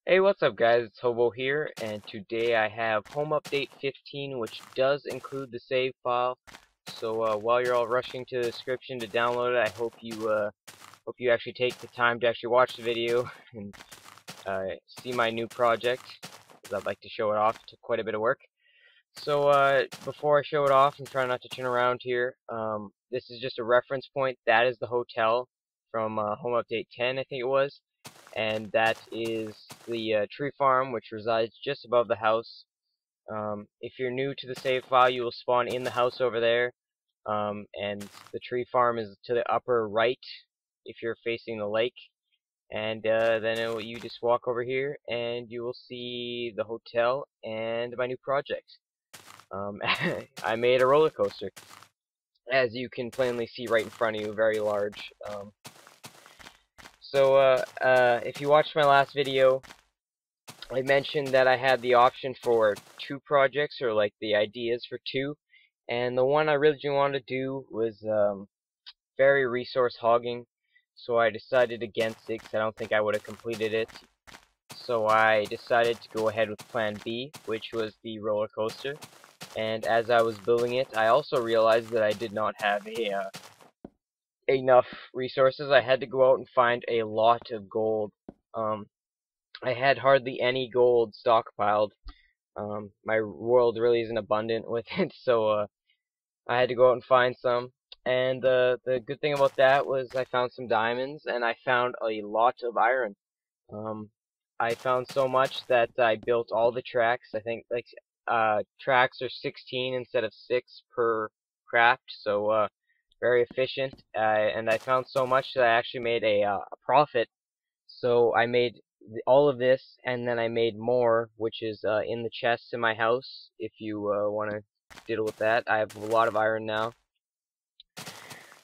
Hey, what's up guys? It's Hobo here, and today I have Home Update 15, which does include the save file. So while you're all rushing to the description to download it, I hope you actually take the time to actually watch the video and see my new project, because I'd like to show it off. It took quite a bit of work. So before I show it off, I'm trying not to turn around here. This is just a reference point. That is the hotel from Home Update 10, I think it was. And that is the tree farm, which resides just above the house. If you're new to the save file, you will spawn in the house over there, and the tree farm is to the upper right if you're facing the lake. And then you just walk over here, and you will see the hotel and my new project. I made a roller coaster, as you can plainly see right in front of you, very large. If you watched my last video, I mentioned that I had the option for two projects, or like the ideas for two, and the one I really wanted to do was very resource hogging, so I decided against it because I don't think I would have completed it. So I decided to go ahead with plan B, which was the roller coaster. And as I was building it, I also realized that I did not have enough resources. I had to go out and find a lot of gold. I had hardly any gold stockpiled. My world really isn't abundant with it, so I had to go out and find some. And the good thing about that was I found some diamonds, and I found a lot of iron. Um, I found so much that I built all the tracks. I think like tracks are 16 instead of 6 per craft, so very efficient. And I found so much that I actually made a profit. So I made all of this, and then I made more, which is in the chests in my house. If you want to diddle with that, I have a lot of iron now.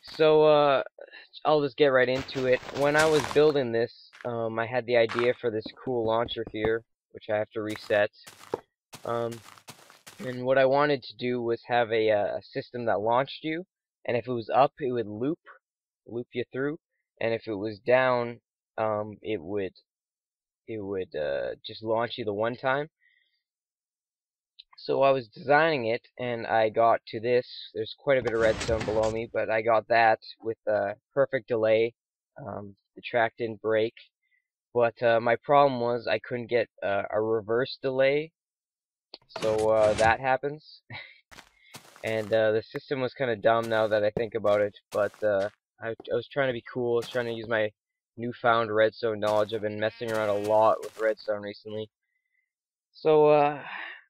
So I'll just get right into it. When I was building this, I had the idea for this cool launcher here, which I have to reset. Um, and what I wanted to do was have a system that launched you, and if it was up, it would loop you through, and if it was down, it would just launch you the one time. So I was designing it, and I got to this. There's quite a bit of redstone below me, but I got that with a perfect delay. The track didn't break, but my problem was I couldn't get a reverse delay, so that happens. And the system was kind of dumb now that I think about it, but I was trying to be cool. I was trying to use my newfound redstone knowledge. I've been messing around a lot with redstone recently. So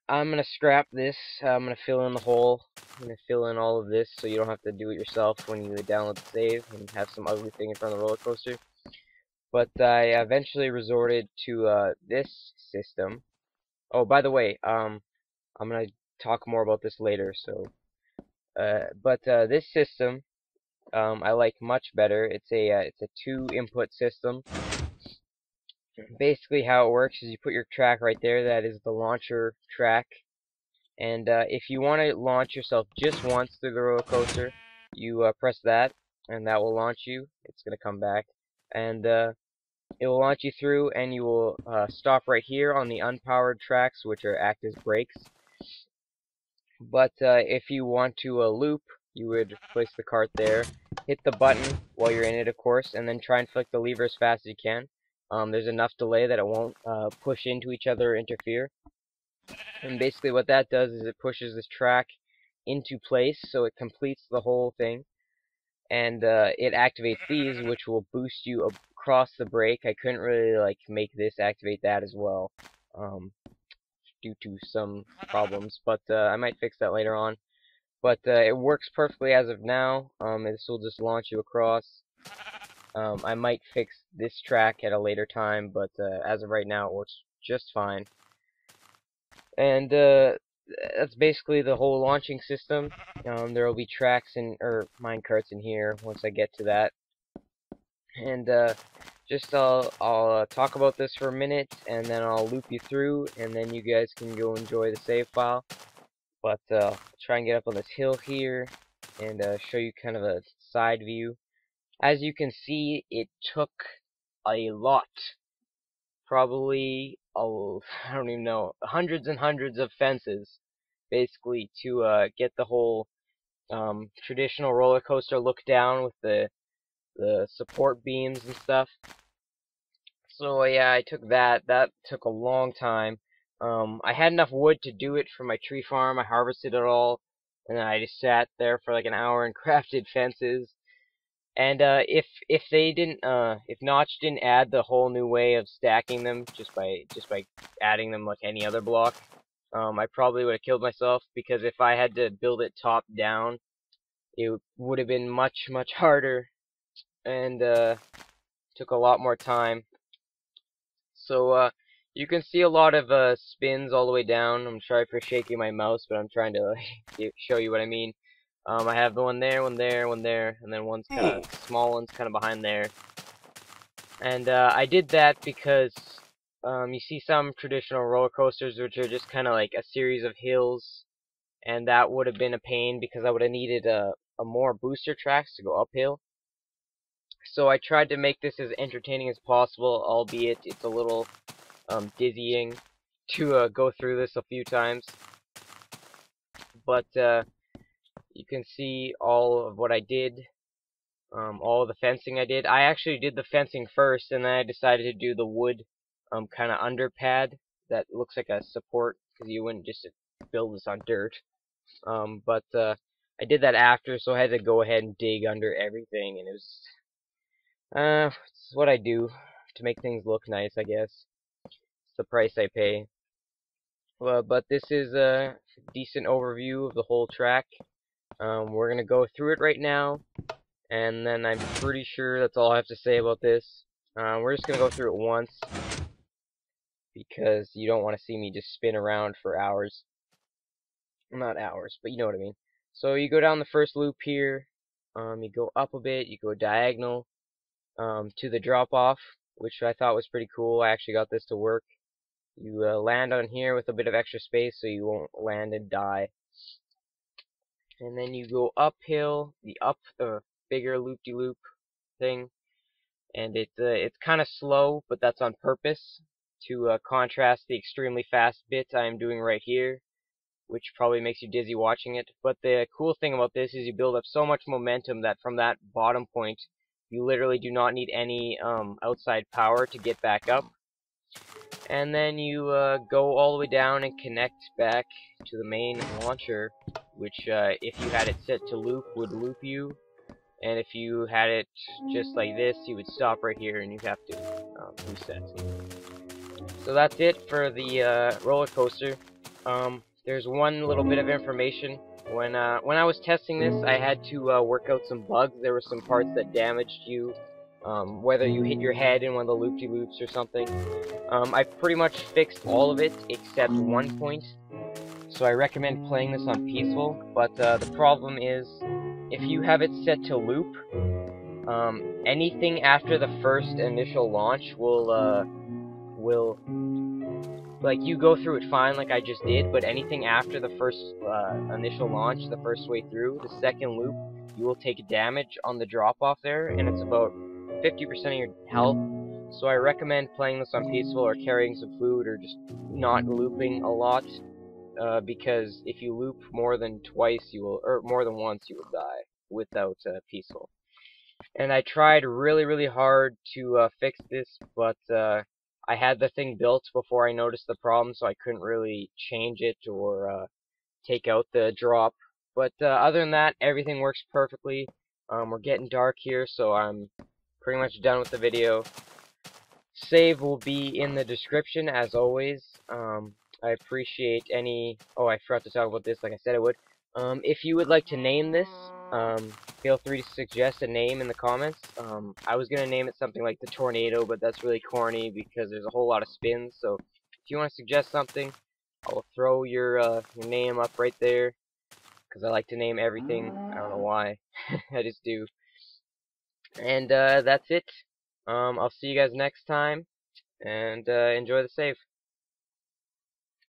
I'm gonna scrap this. I'm gonna fill in the hole. I'm gonna fill in all of this so you don't have to do it yourself when you download the save and have some ugly thing in front of the roller coaster. But I eventually resorted to this system. Oh, by the way, I'm gonna talk more about this later. So, this system I like much better. It's a two input system. Basically, how it works is you put your track right there. That is the launcher track. And if you want to launch yourself just once through the roller coaster, you press that, and that will launch you. It's going to come back. And it will launch you through, and you will stop right here on the unpowered tracks, which act as brakes. But if you want to loop, you would place the cart there, hit the button while you're in it, of course, and then try and flick the lever as fast as you can. There's enough delay that it won't push into each other or interfere. And basically what that does is it pushes this track into place, so it completes the whole thing. And it activates these, which will boost you across the brake. I couldn't really like make this activate that as well, due to some problems, but I might fix that later on. But it works perfectly as of now. This will just launch you across. I might fix this track at a later time, but as of right now, it works just fine. And that's basically the whole launching system. There will be tracks or minecarts in here once I get to that. And I'll talk about this for a minute, and then I'll loop you through, and then you guys can go enjoy the save file. But I'll try and get up on this hill here and show you kind of a side view. As you can see, it took a lot. Probably I don't even know, hundreds and hundreds of fences, basically, to get the whole traditional roller coaster look down with the support beams and stuff. So yeah, I took that. That took a long time. I had enough wood to do it for my tree farm. I harvested it all, and then I just sat there for like an hour and crafted fences. And if they didn't, if Notch didn't add the whole new way of stacking them just by adding them like any other block, I probably would have killed myself, because if I had to build it top down, it would have been much harder, and took a lot more time. So you can see a lot of spins all the way down. I'm sorry for shaking my mouse, but I'm trying to show you what I mean. I have the one there, one there, one there, and then one's kind of small one's kind of behind there. And I did that because you see some traditional roller coasters which are just kind of like a series of hills, and that would have been a pain because I would have needed a more booster tracks to go uphill. So I tried to make this as entertaining as possible, albeit it's a little dizzying to go through this a few times. But you can see all of what I did, all of the fencing I did. I actually did the fencing first, and then I decided to do the wood kind of underpad that looks like a support, because you wouldn't just build this on dirt. But I did that after, so I had to go ahead and dig under everything, and it was it's what I do to make things look nice, I guess. It's the price I pay. Well, but this is a decent overview of the whole track. We're gonna go through it right now, and then I'm pretty sure that's all I have to say about this. We're just gonna go through it once, because you don't want to see me just spin around for hours. Not hours, but you know what I mean. So you go down the first loop here, you go up a bit, you go diagonal to the drop-off, which I thought was pretty cool. I actually got this to work. You land on here with a bit of extra space so you won't land and die. And then you go uphill, the bigger loop-de-loop thing, and it's kind of slow, but that's on purpose to contrast the extremely fast bit I'm doing right here, which probably makes you dizzy watching it. But the cool thing about this is you build up so much momentum that from that bottom point, you literally do not need any outside power to get back up. And then you go all the way down and connect back to the main launcher, which if you had it set to loop, would loop you. And if you had it just like this, you would stop right here and you'd have to reset. So that's it for the roller coaster. There's one little bit of information. When I was testing this, I had to work out some bugs. There were some parts that damaged you, whether you hit your head in one of the loop-de-loops or something. I pretty much fixed all of it except one point, so I recommend playing this on peaceful. But the problem is, if you have it set to loop, anything after the first initial launch will like, you go through it fine like I just did, but anything after the first initial launch, the first way through, the second loop, you will take damage on the drop-off there, and it's about 50% of your health. So I recommend playing this on peaceful, or carrying some food, or just not looping a lot, because if you loop more than twice, or more than once, you will die without peaceful. And I tried really hard to fix this, but I had the thing built before I noticed the problem, so I couldn't really change it or take out the drop. But other than that, everything works perfectly. We're getting dark here, so I'm pretty much done with the video. Save will be in the description, as always. I appreciate any... Oh, I forgot to talk about this like I said I would. If you would like to name this, feel free to suggest a name in the comments. I was going to name it something like the Tornado, but that's really corny because there's a whole lot of spins. So if you want to suggest something, I'll throw your name up right there, because I like to name everything. I don't know why. I just do. And that's it. I'll see you guys next time, and enjoy the save.